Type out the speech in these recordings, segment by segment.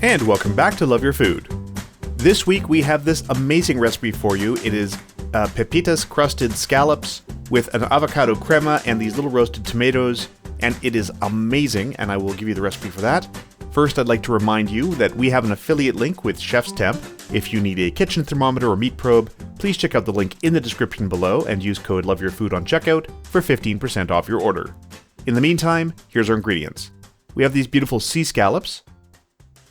And welcome back to Love Your Food. This week we have this amazing recipe for you. It is Pepitas crusted scallops with an avocado crema and these little roasted tomatoes, and it is amazing, and I will give you the recipe for that. First, I'd like to remind you that we have an affiliate link with Chef's Temp. If you need a kitchen thermometer or meat probe, please check out the link in the description below and use code LOVEYOURFOOD on checkout for 15% off your order. In the meantime, here's our ingredients. We have these beautiful sea scallops,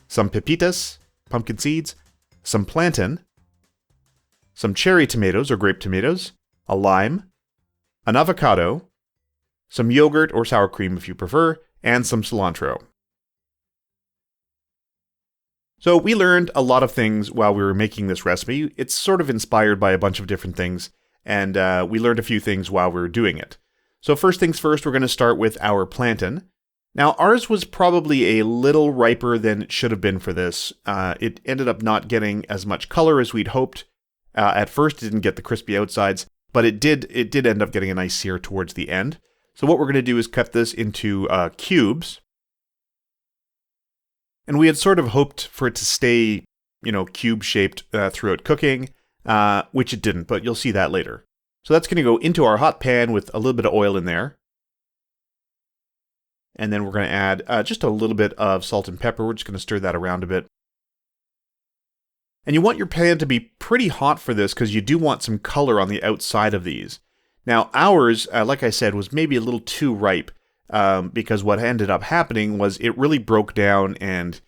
some pepitas, pumpkin seeds, some plaintain, some cherry tomatoes or grape tomatoes, a lime, an avocado, some yogurt or sour cream if you prefer, and some cilantro. So we learned a lot of things while we were making this recipe. It's sort of inspired by a bunch of different things, and we learned a few things while we were doing it. So first things first, we're going to start with our plaintain. Now, ours was probably a little riper than it should have been for this. It ended up not getting as much color as we'd hoped. At first, it didn't get the crispy outsides, but it did end up getting a nice sear towards the end. So what we're going to do is cut this into cubes. And we had sort of hoped for it to stay, cube-shaped throughout cooking, which it didn't, but you'll see that later. So that's going to go into our hot pan with a little bit of oil in there. And then we're going to add just a little bit of salt and pepper. We're just going to stir that around a bit. And you want your pan to be pretty hot for this because you do want some color on the outside of these. Now ours, like I said, was maybe a little too ripe because what ended up happening was it really broke down and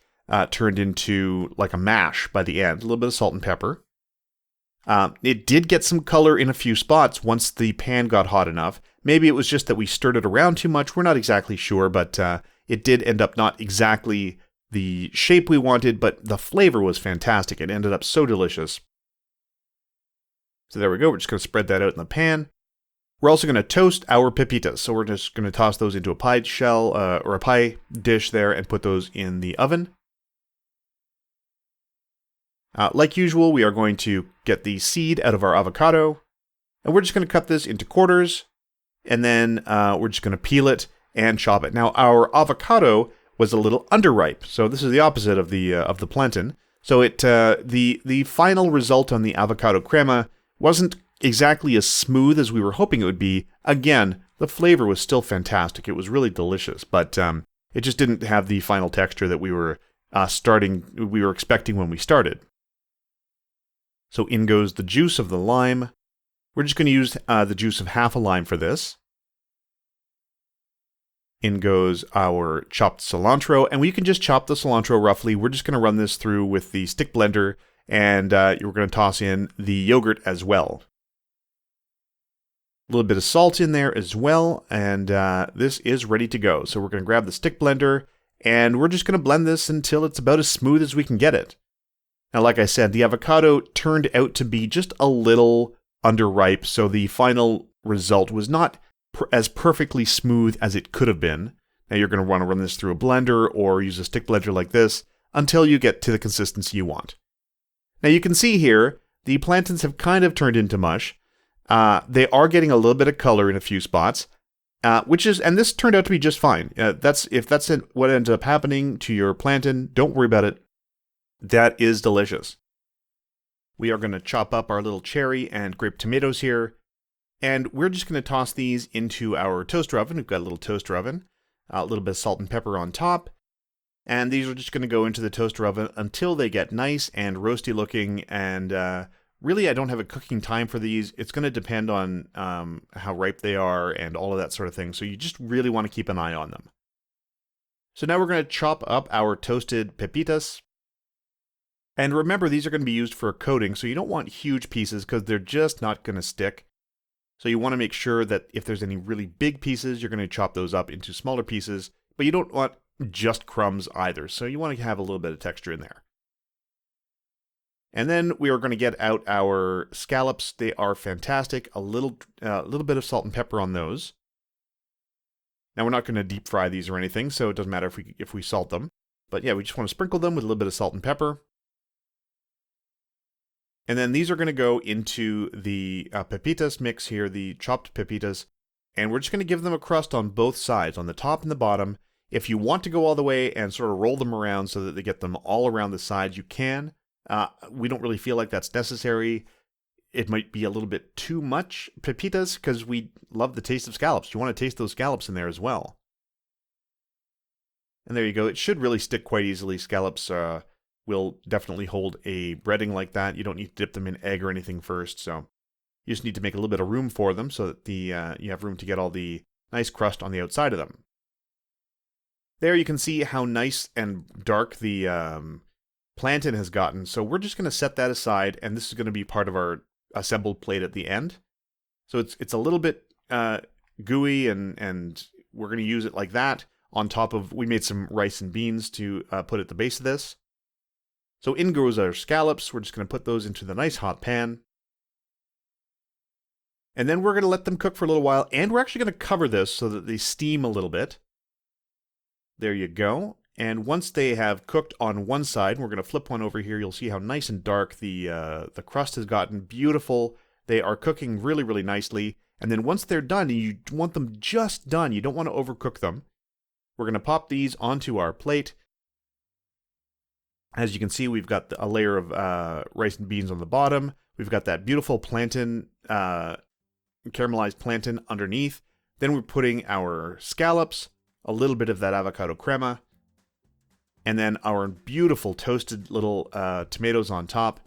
turned into like a mash by the end. A little bit of salt and pepper. It did get some color in a few spots once the pan got hot enough. Maybe it was just that we stirred it around too much. We're not exactly sure, but it did end up not exactly the shape we wanted, but the flavor was fantastic. It ended up so delicious. So there we go. We're just going to spread that out in the pan. We're also going to toast our pepitas. So we're just going to toss those into a pie shell or a pie dish there and put those in the oven. Like usual, we are going to get the seed out of our avocado, and we're just going to cut this into quarters, and then we're just going to peel it and chop it. Now, our avocado was a little underripe, so this is the opposite of the plaintain. So the final result on the avocado crema wasn't exactly as smooth as we were hoping it would be. Again, the flavor was still fantastic. It was really delicious, but it just didn't have the final texture that we were expecting when we started. So in goes the juice of the lime. We're just going to use the juice of half a lime for this. In goes our chopped cilantro, and we can just chop the cilantro roughly. We're just going to run this through with the stick blender, and you're going to toss in the yogurt as well. A little bit of salt in there as well, and this is ready to go. So we're going to grab the stick blender, and we're just going to blend this until it's about as smooth as we can get it. Now, like I said, the avocado turned out to be just a little underripe, so the final result was not as perfectly smooth as it could have been. Now, you're going to want to run this through a blender or use a stick blender like this until you get to the consistency you want. Now, you can see here, the plantains have kind of turned into mush. They are getting a little bit of color in a few spots, and this turned out to be just fine. If that's what ended up happening to your plantain, don't worry about it. That is delicious. We are going to chop up our little cherry and grape tomatoes here, and we're just going to toss these into our toaster oven. We've got a little toaster oven, a little bit of salt and pepper on top, and these are just going to go into the toaster oven until they get nice and roasty looking, and really I don't have a cooking time for these. It's going to depend on how ripe they are and all of that sort of thing, so you just really want to keep an eye on them. So now we're going to chop up our toasted pepitas. And remember, these are going to be used for a coating, so you don't want huge pieces because they're just not going to stick. So you want to make sure that if there's any really big pieces, you're going to chop those up into smaller pieces, but you don't want just crumbs either, so you want to have a little bit of texture in there. And then we are going to get out our scallops. They are fantastic. A little bit of salt and pepper on those. Now we're not going to deep fry these or anything, so it doesn't matter if we salt them. But yeah, we just want to sprinkle them with a little bit of salt and pepper. And then these are going to go into the pepitas mix here, the chopped pepitas, and we're just going to give them a crust on both sides, on the top and the bottom. If you want to go all the way and sort of roll them around so that they get them all around the sides, you can. We don't really feel like that's necessary. It might be a little bit too much pepitas because we love the taste of scallops. You want to taste those scallops in there as well. And there you go. It should really stick quite easily. Scallops will definitely hold a breading like that. You don't need to dip them in egg or anything first, so you just need to make a little bit of room for them so that you have room to get all the nice crust on the outside of them. There you can see how nice and dark the plaintain has gotten. So we're just going to set that aside, and this is going to be part of our assembled plate at the end. So it's a little bit gooey, and we're going to use it like that. On top of, we made some rice and beans to put at the base of this. So in goes our scallops. We're just going to put those into the nice hot pan. And then we're going to let them cook for a little while, and we're actually going to cover this so that they steam a little bit. There you go. And once they have cooked on one side, we're going to flip one over here. You'll see how nice and dark the crust has gotten. Beautiful. They are cooking really, really nicely. And then once they're done, you want them just done. You don't want to overcook them. We're going to pop these onto our plate. As you can see, we've got a layer of rice and beans on the bottom. We've got that beautiful plaintain, caramelized plaintain underneath. Then we're putting our scallops, a little bit of that avocado crema, and then our beautiful toasted little tomatoes on top.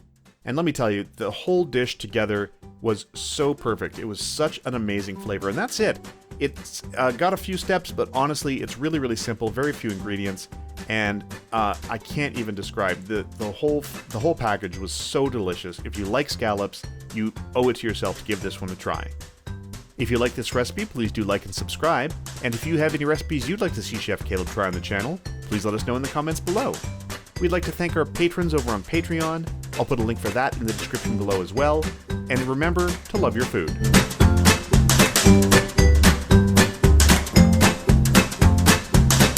And let me tell you, the whole dish together was so perfect. It was such an amazing flavor. And that's it. It's got a few steps, but honestly, it's really, really simple. Very few ingredients. And I can't even describe. The whole package was so delicious. If you like scallops, you owe it to yourself to give this one a try. If you like this recipe, please do like and subscribe. And if you have any recipes you'd like to see Chef Caleb try on the channel, please let us know in the comments below. We'd like to thank our patrons over on Patreon. I'll put a link for that in the description below as well. And remember to love your food.